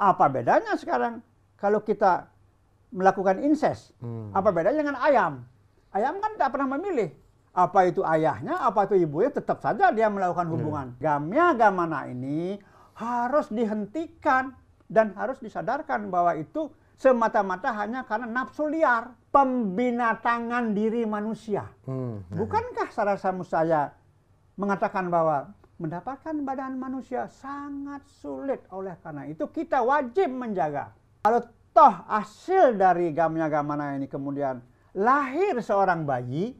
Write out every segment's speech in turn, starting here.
Apa bedanya sekarang kalau kita melakukan incest? Apa bedanya dengan ayam? Ayam kan tidak pernah memilih. Apa itu ayahnya, apa itu ibunya, tetap saja dia melakukan hubungan. Gamya gamana ini harus dihentikan dan harus disadarkan bahwa itu semata-mata hanya karena nafsu liar, pembinatangan diri manusia. Bukankah Sarasamu saya mengatakan bahwa mendapatkan badan manusia sangat sulit, oleh karena itu kita wajib menjaga. Kalau toh hasil dari gamya gamana ini kemudian lahir seorang bayi,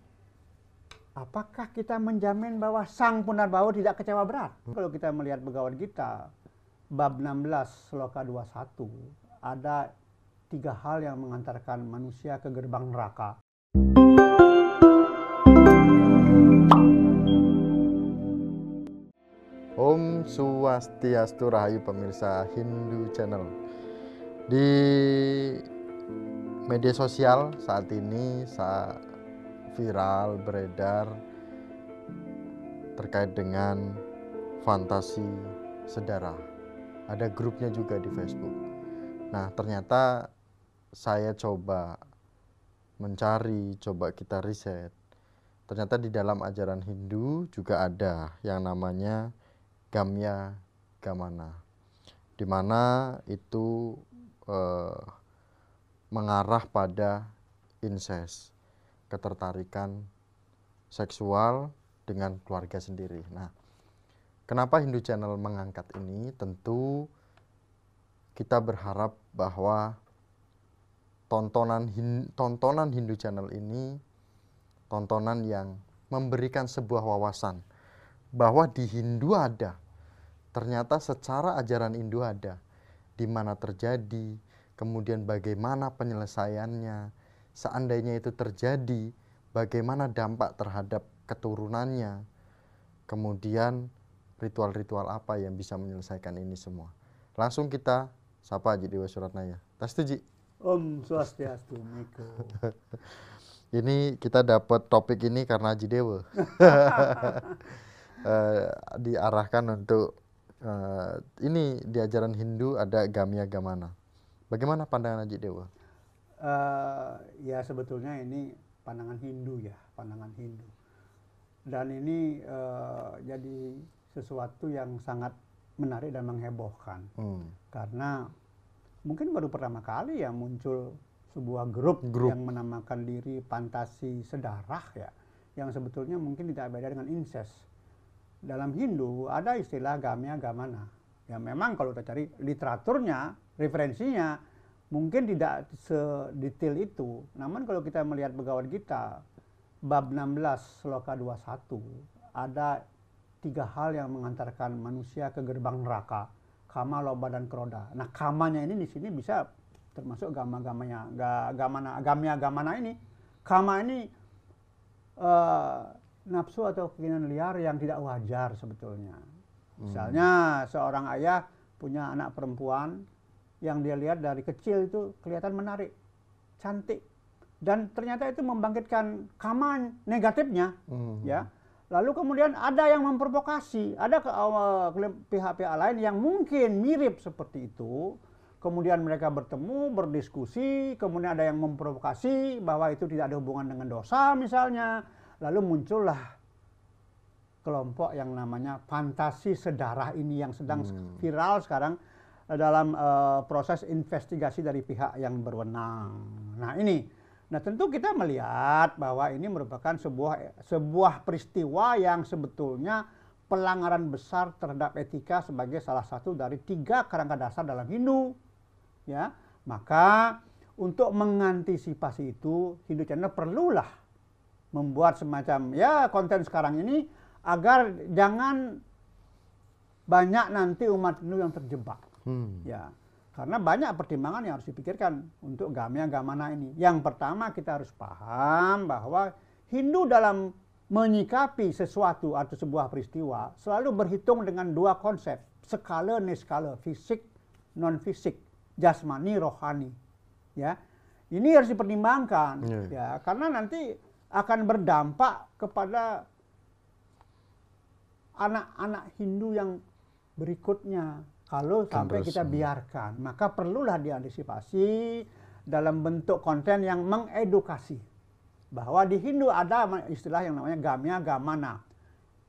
apakah kita menjamin bahwa sang Punarbawa tidak kecewa berat? Kalau kita melihat Bhagavad Gita bab 16 sloka 21, ada 3 hal yang mengantarkan manusia ke gerbang neraka. Om Swastiastu, Rahayu pemirsa Hindu Channel. Di media sosial saat ini viral beredar terkait dengan fantasi sedara. Ada grupnya juga di Facebook. Nah, ternyata saya coba mencari, coba kita riset. Ternyata di dalam ajaran Hindu juga ada yang namanya Gamya Gamana, di mana itu mengarah pada incest, ketertarikan seksual dengan keluarga sendiri. Nah, kenapa Hindu Channel mengangkat ini? Tentu kita berharap bahwa tontonan Hindu Channel ini tontonan yang memberikan sebuah wawasan bahwa di Hindu ada, ternyata secara ajaran Hindu ada, di mana terjadi, kemudian bagaimana penyelesaiannya, seandainya itu terjadi, bagaimana dampak terhadap keturunannya, kemudian ritual-ritual apa yang bisa menyelesaikan ini semua. Langsung kita sapa Haji Dewa Suratnaya. Tastuji. Om Swastiastu, Miko. Ini kita dapat topik ini karena Haji Dewa. Diarahkan untuk ini di ajaran Hindu ada Gamya Gamana. Bagaimana pandangan Haji Dewa? Ya sebetulnya ini pandangan Hindu ya, pandangan Hindu. Dan ini jadi sesuatu yang sangat menarik dan menghebohkan. Karena mungkin baru pertama kali ya muncul sebuah grup yang menamakan diri fantasi sedarah ya, yang sebetulnya mungkin tidak beda dengan incest. Dalam Hindu ada istilah Gamya Gamana. Ya memang kalau kita cari literaturnya, referensinya mungkin tidak sedetail itu. Namun kalau kita melihat Bhagavad Gita bab 16 sloka 21, ada 3 hal yang mengantarkan manusia ke gerbang neraka. Kama, loba, dan kroda. Nah, kamanya ini di sini bisa termasuk gamya gamana ini. Kama ini nafsu atau keinginan liar yang tidak wajar sebetulnya. Misalnya seorang ayah punya anak perempuan yang dia lihat dari kecil itu kelihatan menarik, cantik, dan ternyata itu membangkitkan kama negatifnya, ya. Lalu kemudian ada yang memprovokasi, ada pihak-pihak lain yang mungkin mirip seperti itu. Kemudian mereka bertemu, berdiskusi, kemudian ada yang memprovokasi bahwa itu tidak ada hubungan dengan dosa misalnya. Lalu muncullah kelompok yang namanya fantasi sedarah ini yang sedang viral sekarang dalam proses investigasi dari pihak yang berwenang. Nah ini, nah tentu kita melihat bahwa ini merupakan sebuah peristiwa yang sebetulnya pelanggaran besar terhadap etika sebagai salah satu dari 3 kerangka dasar dalam Hindu. Ya, maka untuk mengantisipasi itu Hindu Channel perlulah membuat semacam ya konten sekarang ini agar jangan banyak nanti umat Hindu yang terjebak. Ya, karena banyak pertimbangan yang harus dipikirkan untuk Gamya Gamana ini. Yang pertama kita harus paham bahwa Hindu dalam menyikapi sesuatu atau sebuah peristiwa selalu berhitung dengan 2 konsep, skala niskala, fisik non fisik, jasmani rohani. Ya, ini harus dipertimbangkan. Ya, karena nanti akan berdampak kepada anak-anak Hindu yang berikutnya. kalau sampai kita biarkan. Maka perlulah diantisipasi dalam bentuk konten yang mengedukasi. Bahwa di Hindu ada istilah yang namanya gamya gamana.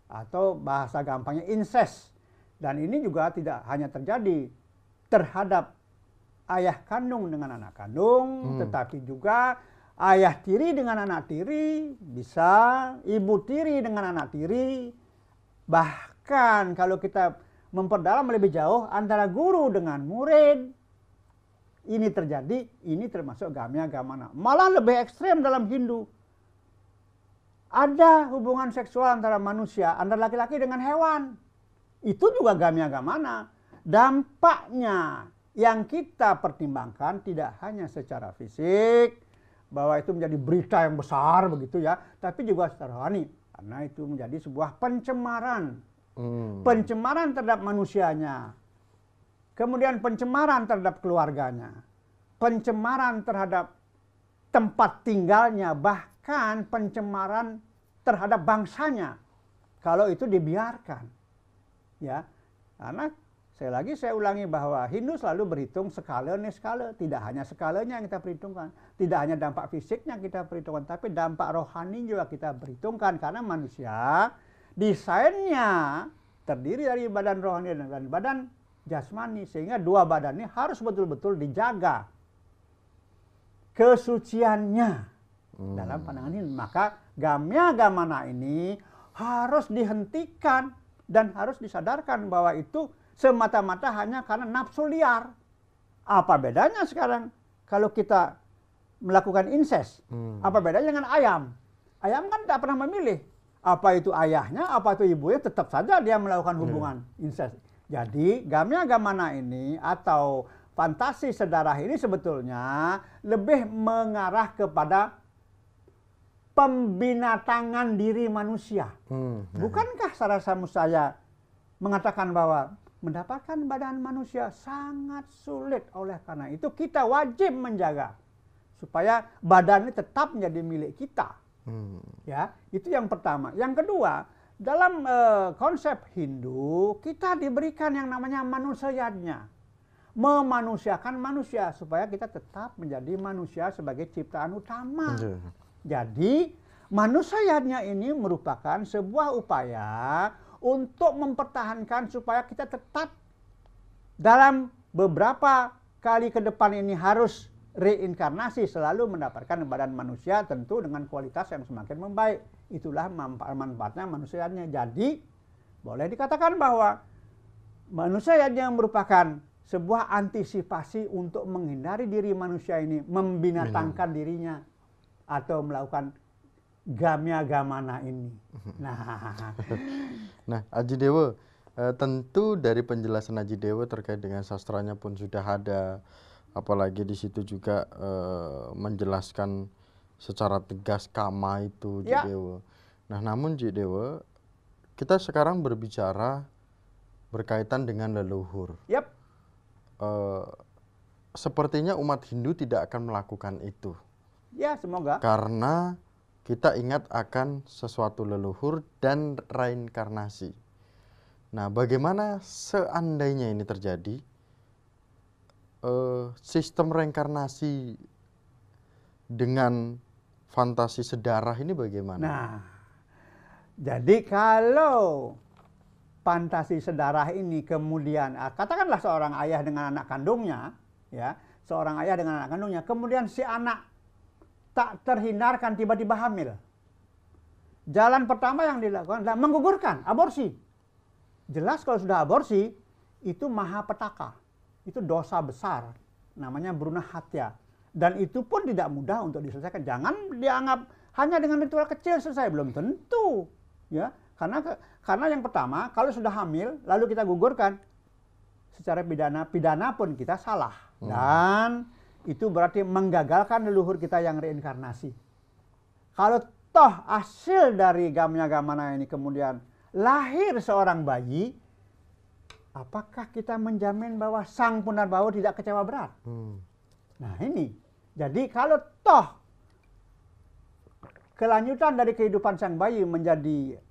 Atau bahasa gampangnya incest. Dan ini juga tidak hanya terjadi terhadap ayah kandung dengan anak kandung, tetapi juga ayah tiri dengan anak tiri, bisa ibu tiri dengan anak tiri. Bahkan kalau kita memperdalam lebih jauh antara guru dengan murid, ini terjadi, ini termasuk gamya gamana. Malah lebih ekstrem dalam Hindu. Ada hubungan seksual antara manusia, antara laki-laki dengan hewan. Itu juga gamya gamana. Dampaknya yang kita pertimbangkan tidak hanya secara fisik, bahwa itu menjadi berita yang besar begitu ya, tapi juga secara rohani. Karena itu menjadi sebuah pencemaran. Pencemaran terhadap manusianya. Kemudian pencemaran terhadap keluarganya. Pencemaran terhadap tempat tinggalnya, bahkan pencemaran terhadap bangsanya kalau itu dibiarkan. Ya. Karena saya ulangi bahwa Hindu selalu berhitung skala nih skala, tidak hanya skalanya yang kita perhitungkan, tidak hanya dampak fisiknya kita perhitungkan, tapi dampak rohani juga kita perhitungkan karena manusia desainnya terdiri dari badan rohani dan badan jasmani, sehingga dua badan ini harus betul-betul dijaga kesuciannya dalam pandangan ini. Maka gamya gamana ini harus dihentikan dan harus disadarkan bahwa itu semata-mata hanya karena nafsu liar. Apa bedanya sekarang kalau kita melakukan incest? Apa bedanya dengan ayam? Ayam kan tidak pernah memilih apa itu ayahnya, apa itu ibunya, tetap saja dia melakukan hubungan incest. Jadi gamya gamana ini atau fantasi sedarah ini sebetulnya lebih mengarah kepada pembinatangan diri manusia. Bukankah Sarasa Musaya mengatakan bahwa mendapatkan badan manusia sangat sulit, oleh karena itu kita wajib menjaga supaya badan ini tetap menjadi milik kita. Ya, itu yang pertama. Yang kedua, dalam konsep Hindu kita diberikan yang namanya manusianya, memanusiakan manusia supaya kita tetap menjadi manusia sebagai ciptaan utama. Jadi manusianya ini merupakan sebuah upaya untuk mempertahankan supaya kita tetap dalam beberapa kali ke depan ini harus reinkarnasi, selalu mendapatkan badan manusia tentu dengan kualitas yang semakin membaik. Itulah manfaatnya manusianya. Jadi boleh dikatakan bahwa manusianya merupakan sebuah antisipasi untuk menghindari diri manusia ini membinatangkan dirinya atau melakukan gamya gamana ini. Nah, Aji Dewa, tentu dari penjelasan Aji Dewa terkait dengan sastranya pun sudah ada, apalagi di situ juga menjelaskan secara tegas kama itu, Ji Dewa. Nah, namun Ji Dewa, kita sekarang berbicara berkaitan dengan leluhur. Sepertinya umat Hindu tidak akan melakukan itu. Ya, semoga. Karena kita ingat akan sesuatu leluhur dan reinkarnasi. Nah, bagaimana seandainya ini terjadi? Sistem reinkarnasi dengan fantasi sedarah ini bagaimana? Nah, jadi kalau fantasi sedarah ini kemudian, katakanlah seorang ayah dengan anak kandungnya, ya, seorang ayah dengan anak kandungnya, kemudian si anak tak terhindarkan tiba-tiba hamil. Jalan pertama yang dilakukan adalah menggugurkan, aborsi. Jelas kalau sudah aborsi, itu mahapetaka. Itu dosa besar, namanya bruna hatya. Dan itu pun tidak mudah untuk diselesaikan. Jangan dianggap hanya dengan ritual kecil selesai, belum tentu. Ya, karena yang pertama, kalau sudah hamil, lalu kita gugurkan, secara pidana pun kita salah. Dan itu berarti menggagalkan leluhur kita yang reinkarnasi. Kalau toh hasil dari gamya gamana ini kemudian lahir seorang bayi, apakah kita menjamin bahwa sang Punarbawa tidak kecewa berat? Nah ini, jadi kalau toh kelanjutan dari kehidupan sang bayi menjadi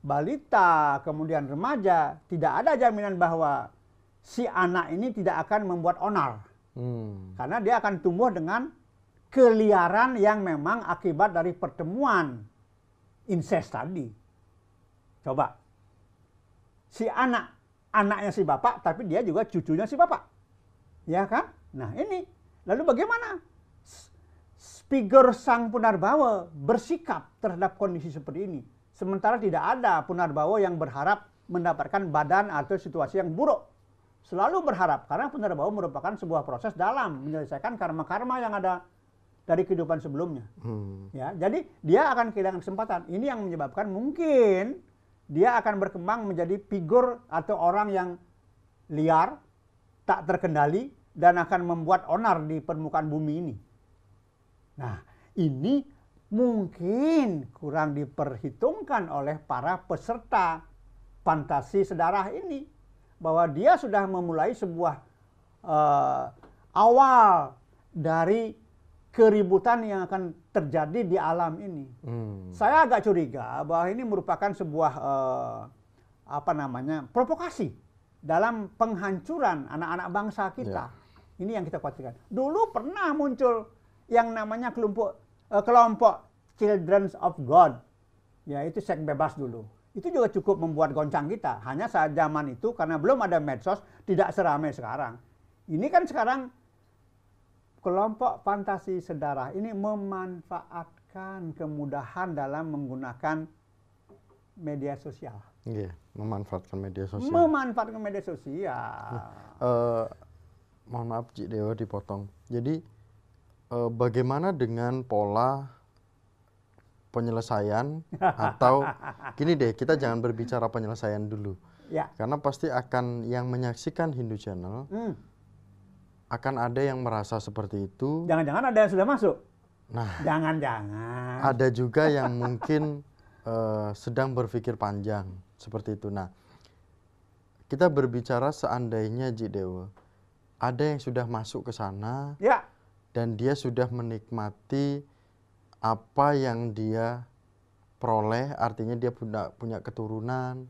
balita, kemudian remaja, tidak ada jaminan bahwa si anak ini tidak akan membuat onar. Karena dia akan tumbuh dengan keliaran yang memang akibat dari pertemuan incest tadi. Coba, si anaknya si bapak, tapi dia juga cucunya si bapak. Ya kan? Nah ini, lalu bagaimana figur sang Punarbawa bersikap terhadap kondisi seperti ini? Sementara tidak ada Punarbawa yang berharap mendapatkan badan atau situasi yang buruk. Selalu berharap, karena Punarbawa merupakan sebuah proses dalam menyelesaikan karma-karma yang ada dari kehidupan sebelumnya. Ya, jadi dia akan kehilangan kesempatan. Ini yang menyebabkan mungkin dia akan berkembang menjadi figur atau orang yang liar, tak terkendali, dan akan membuat onar di permukaan bumi ini. Nah, ini mungkin kurang diperhitungkan oleh para peserta fantasi sedarah ini. Bahwa dia sudah memulai sebuah awal dari keributan yang akan terjadi di alam ini. Saya agak curiga bahwa ini merupakan sebuah provokasi dalam penghancuran anak-anak bangsa kita. Ini yang kita khawatirkan. Dulu pernah muncul yang namanya kelompok Children of God, yaitu seks bebas dulu. Itu juga cukup membuat goncang kita. Hanya saat zaman itu karena belum ada medsos, tidak seramai sekarang. Ini kan sekarang kelompok fantasi sedarah ini memanfaatkan kemudahan dalam menggunakan media sosial. Iya, memanfaatkan media sosial. Memanfaatkan media sosial. Mohon maaf Cik Dewa dipotong. Jadi bagaimana dengan pola penyelesaian atau gini deh, kita jangan berbicara penyelesaian dulu. Ya. Karena pasti akan yang menyaksikan Hindu Channel akan ada yang merasa seperti itu. Jangan-jangan ada yang sudah masuk. Nah, jangan-jangan ada juga yang mungkin sedang berpikir panjang seperti itu. Nah, kita berbicara seandainya Cik Dewa ada yang sudah masuk ke sana, ya, dan dia sudah menikmati apa yang dia peroleh, artinya dia punya keturunan,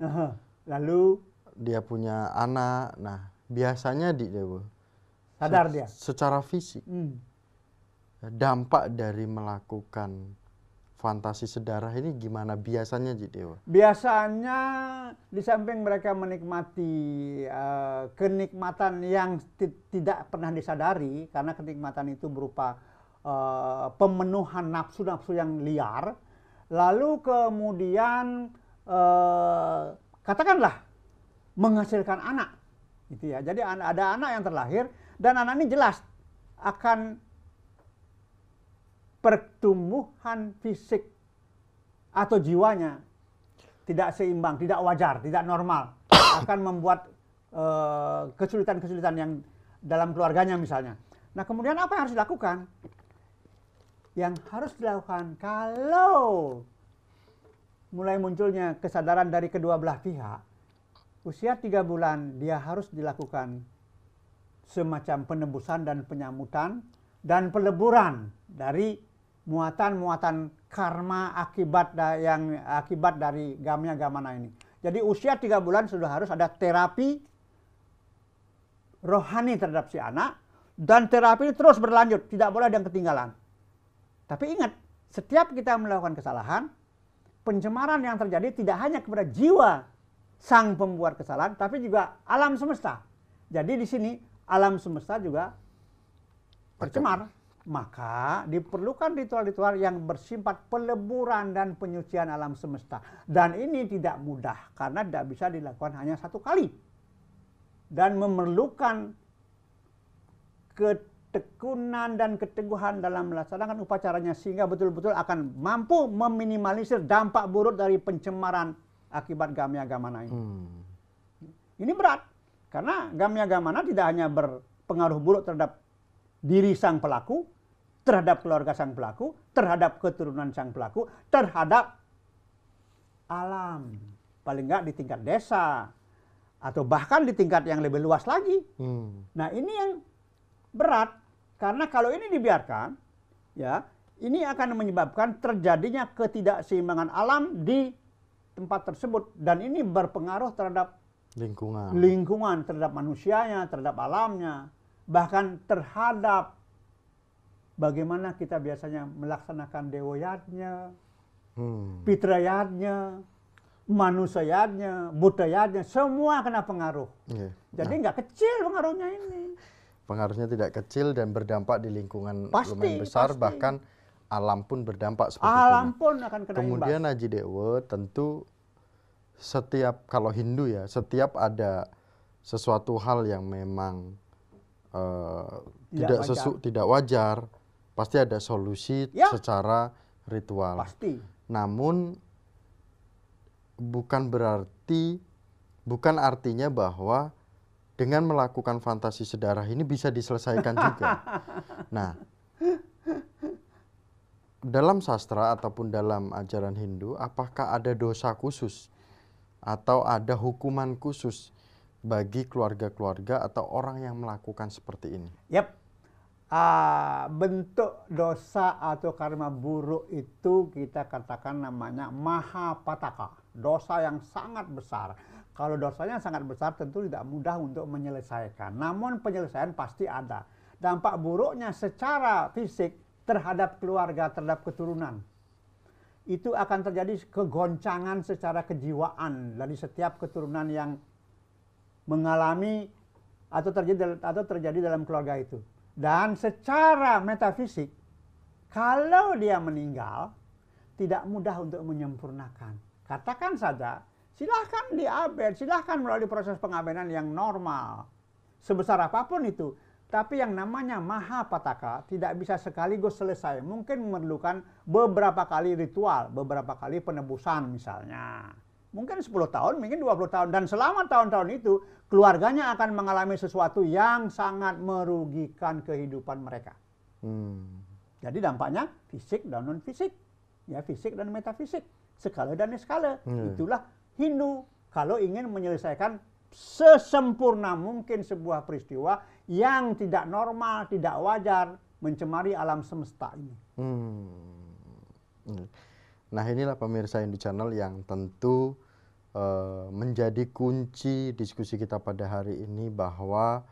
lalu dia punya anak. Nah, biasanya di Dewa sadar dia secara fisik dampak dari melakukan fantasi sedarah ini gimana biasanya Ji Dewa? Biasanya di samping mereka menikmati kenikmatan yang tidak pernah disadari, karena kenikmatan itu berupa pemenuhan nafsu-nafsu yang liar, lalu kemudian katakanlah menghasilkan anak, gitu ya. Jadi ada anak yang terlahir dan anak ini jelas akan pertumbuhan fisik atau jiwanya tidak seimbang, tidak wajar, tidak normal, akan membuat kesulitan-kesulitan yang dalam keluarganya misalnya. Nah, kemudian apa yang harus dilakukan? Yang harus dilakukan kalau mulai munculnya kesadaran dari kedua belah pihak, usia 3 bulan dia harus dilakukan semacam penebusan dan penyamutan dan peleburan dari muatan-muatan karma akibat dari Gamya Gamana ini. Jadi usia 3 bulan sudah harus ada terapi rohani terhadap si anak, dan terapi ini terus berlanjut, tidak boleh ada yang ketinggalan. Tapi ingat, setiap kita melakukan kesalahan, pencemaran yang terjadi tidak hanya kepada jiwa sang pembuat kesalahan, tapi juga alam semesta. Jadi di sini alam semesta juga tercemar. Maka diperlukan ritual-ritual yang bersifat peleburan dan penyucian alam semesta. Dan ini tidak mudah karena tidak bisa dilakukan hanya 1 kali. Dan memerlukan ketekunan dan keteguhan dalam melaksanakan upacaranya sehingga betul-betul akan mampu meminimalisir dampak buruk dari pencemaran akibat Gamya Gamana ini. Ini berat karena Gamya Gamana tidak hanya berpengaruh buruk terhadap diri sang pelaku, terhadap keluarga sang pelaku, terhadap keturunan sang pelaku, terhadap alam. Paling enggak di tingkat desa, atau bahkan di tingkat yang lebih luas lagi. Nah, ini yang berat, karena kalau ini dibiarkan, ya, ini akan menyebabkan terjadinya ketidakseimbangan alam di tempat tersebut, dan ini berpengaruh terhadap lingkungan, terhadap manusianya, terhadap alamnya, bahkan terhadap bagaimana kita biasanya melaksanakan dewoyatnya, pitrayatnya, manusiaatnya, budayatnya, semua kena pengaruh. Jadi nggak kecil pengaruhnya ini. Pengaruhnya tidak kecil dan berdampak di lingkungan lumayan besar, pasti. bahkan alam pun berdampak seperti itu. Alam pun akan kena Kemudian imbas. Haji Dewo, tentu setiap, kalau Hindu ya, setiap ada sesuatu hal yang memang tidak wajar, pasti ada solusi secara ritual. Pasti. Namun bukan artinya bahwa dengan melakukan fantasi sedarah ini bisa diselesaikan juga. Nah, dalam sastra ataupun dalam ajaran Hindu, apakah ada dosa khusus atau ada hukuman khusus bagi keluarga-keluarga atau orang yang melakukan seperti ini? Bentuk dosa atau karma buruk itu kita katakan namanya mahapataka, dosa yang sangat besar. Kalau dosanya sangat besar tentu tidak mudah untuk menyelesaikan, namun penyelesaian pasti ada. Dampak buruknya secara fisik terhadap keluarga, terhadap keturunan, itu akan terjadi kegoncangan secara kejiwaan dari setiap keturunan yang mengalami atau terjadi dalam keluarga itu. Dan secara metafisik, kalau dia meninggal, tidak mudah untuk menyempurnakan. Katakan saja, silahkan diabed, silahkan melalui proses pengabedan yang normal, sebesar apapun itu. Tapi yang namanya mahapataka tidak bisa sekaligus selesai. Mungkin memerlukan beberapa kali ritual, beberapa kali penebusan misalnya. Mungkin 10 tahun, mungkin 20 tahun. Dan selama tahun-tahun itu, keluarganya akan mengalami sesuatu yang sangat merugikan kehidupan mereka. Jadi dampaknya fisik dan non-fisik. Ya, fisik dan metafisik. Skala dan eskala. Itulah Hindu kalau ingin menyelesaikan sesempurna mungkin sebuah peristiwa yang tidak normal, tidak wajar, mencemari alam semesta ini. Nah, inilah pemirsa Hindu Channel yang tentu menjadi kunci diskusi kita pada hari ini, bahwa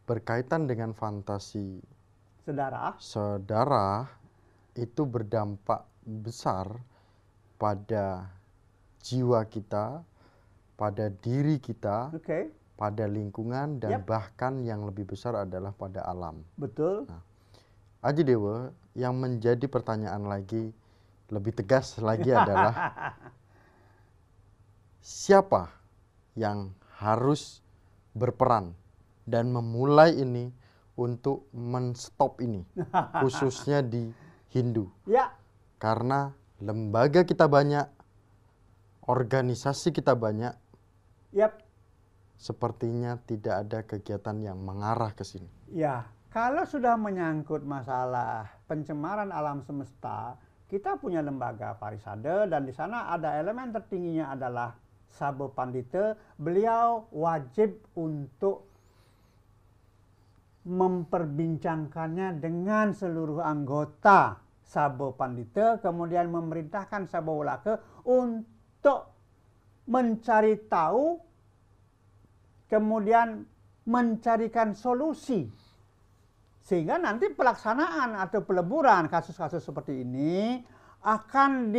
berkaitan dengan fantasi sedarah itu berdampak besar pada jiwa kita, pada diri kita, pada lingkungan, dan bahkan yang lebih besar adalah pada alam. Betul. Nah, Haji Dewo, yang menjadi pertanyaan lagi, lebih tegas lagi adalah siapa yang harus berperan dan memulai ini untuk men-stop ini, khususnya di Hindu. Karena lembaga kita banyak, organisasi kita banyak, sepertinya tidak ada kegiatan yang mengarah ke sini. Kalau sudah menyangkut masalah pencemaran alam semesta, kita punya lembaga Parisade, dan di sana ada elemen tertingginya adalah Sabha Pandita. Beliau wajib untuk memperbincangkannya dengan seluruh anggota Sabha Pandita, kemudian memerintahkan Sabha Walaka untuk mencari tahu, kemudian mencarikan solusi, sehingga nanti pelaksanaan atau peleburan kasus-kasus seperti ini akan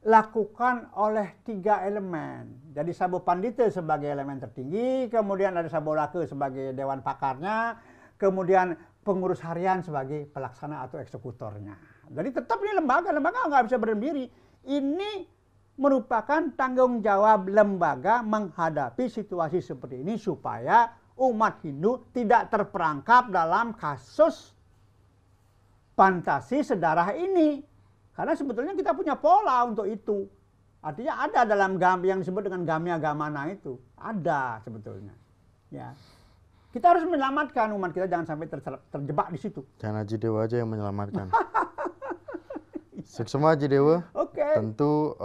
dilakukan oleh 3 elemen. Jadi Sabha Pandita sebagai elemen tertinggi, kemudian ada Sabha Walaka sebagai dewan pakarnya, kemudian pengurus harian sebagai pelaksana atau eksekutornya. Jadi tetap ini lembaga nggak bisa berdiri. Ini merupakan tanggung jawab lembaga menghadapi situasi seperti ini supaya umat Hindu tidak terperangkap dalam kasus fantasi sedarah ini. Karena sebetulnya kita punya pola untuk itu. Artinya ada dalam yang disebut dengan gamya gamana itu. Ada sebetulnya. Ya. Kita harus menyelamatkan umat kita, jangan sampai terjebak di situ. Jangan Haji Dewo aja yang menyelamatkan. Suksema Haji Dewo. Tentu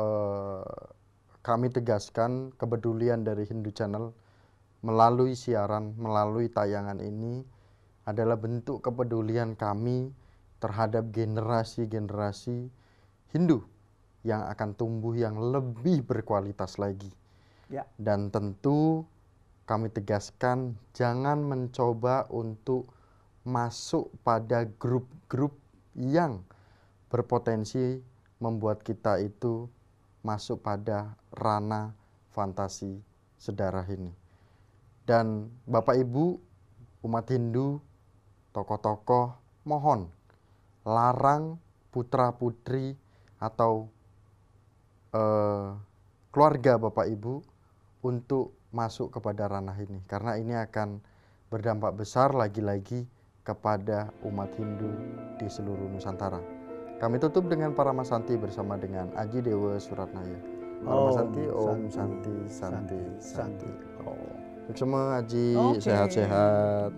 kami tegaskan kepedulian dari Hindu Channel melalui siaran, melalui tayangan ini adalah bentuk kepedulian kami terhadap generasi-generasi Hindu yang akan tumbuh yang lebih berkualitas lagi. Ya. Dan tentu kami tegaskan jangan mencoba untuk masuk pada grup-grup yang berpotensi membuat kita itu masuk pada ranah fantasi sedarah ini. Dan Bapak Ibu, umat Hindu, tokoh-tokoh, mohon larang putra-putri atau keluarga Bapak Ibu untuk masuk kepada ranah ini, karena ini akan berdampak besar lagi-lagi kepada umat Hindu di seluruh Nusantara. Kami tutup dengan Paramasanti bersama dengan Aji Dewa Suratnaya. Paramasanti, Om Santi, Santi, Santi. Oh. Untuk semua Aji, sehat-sehat.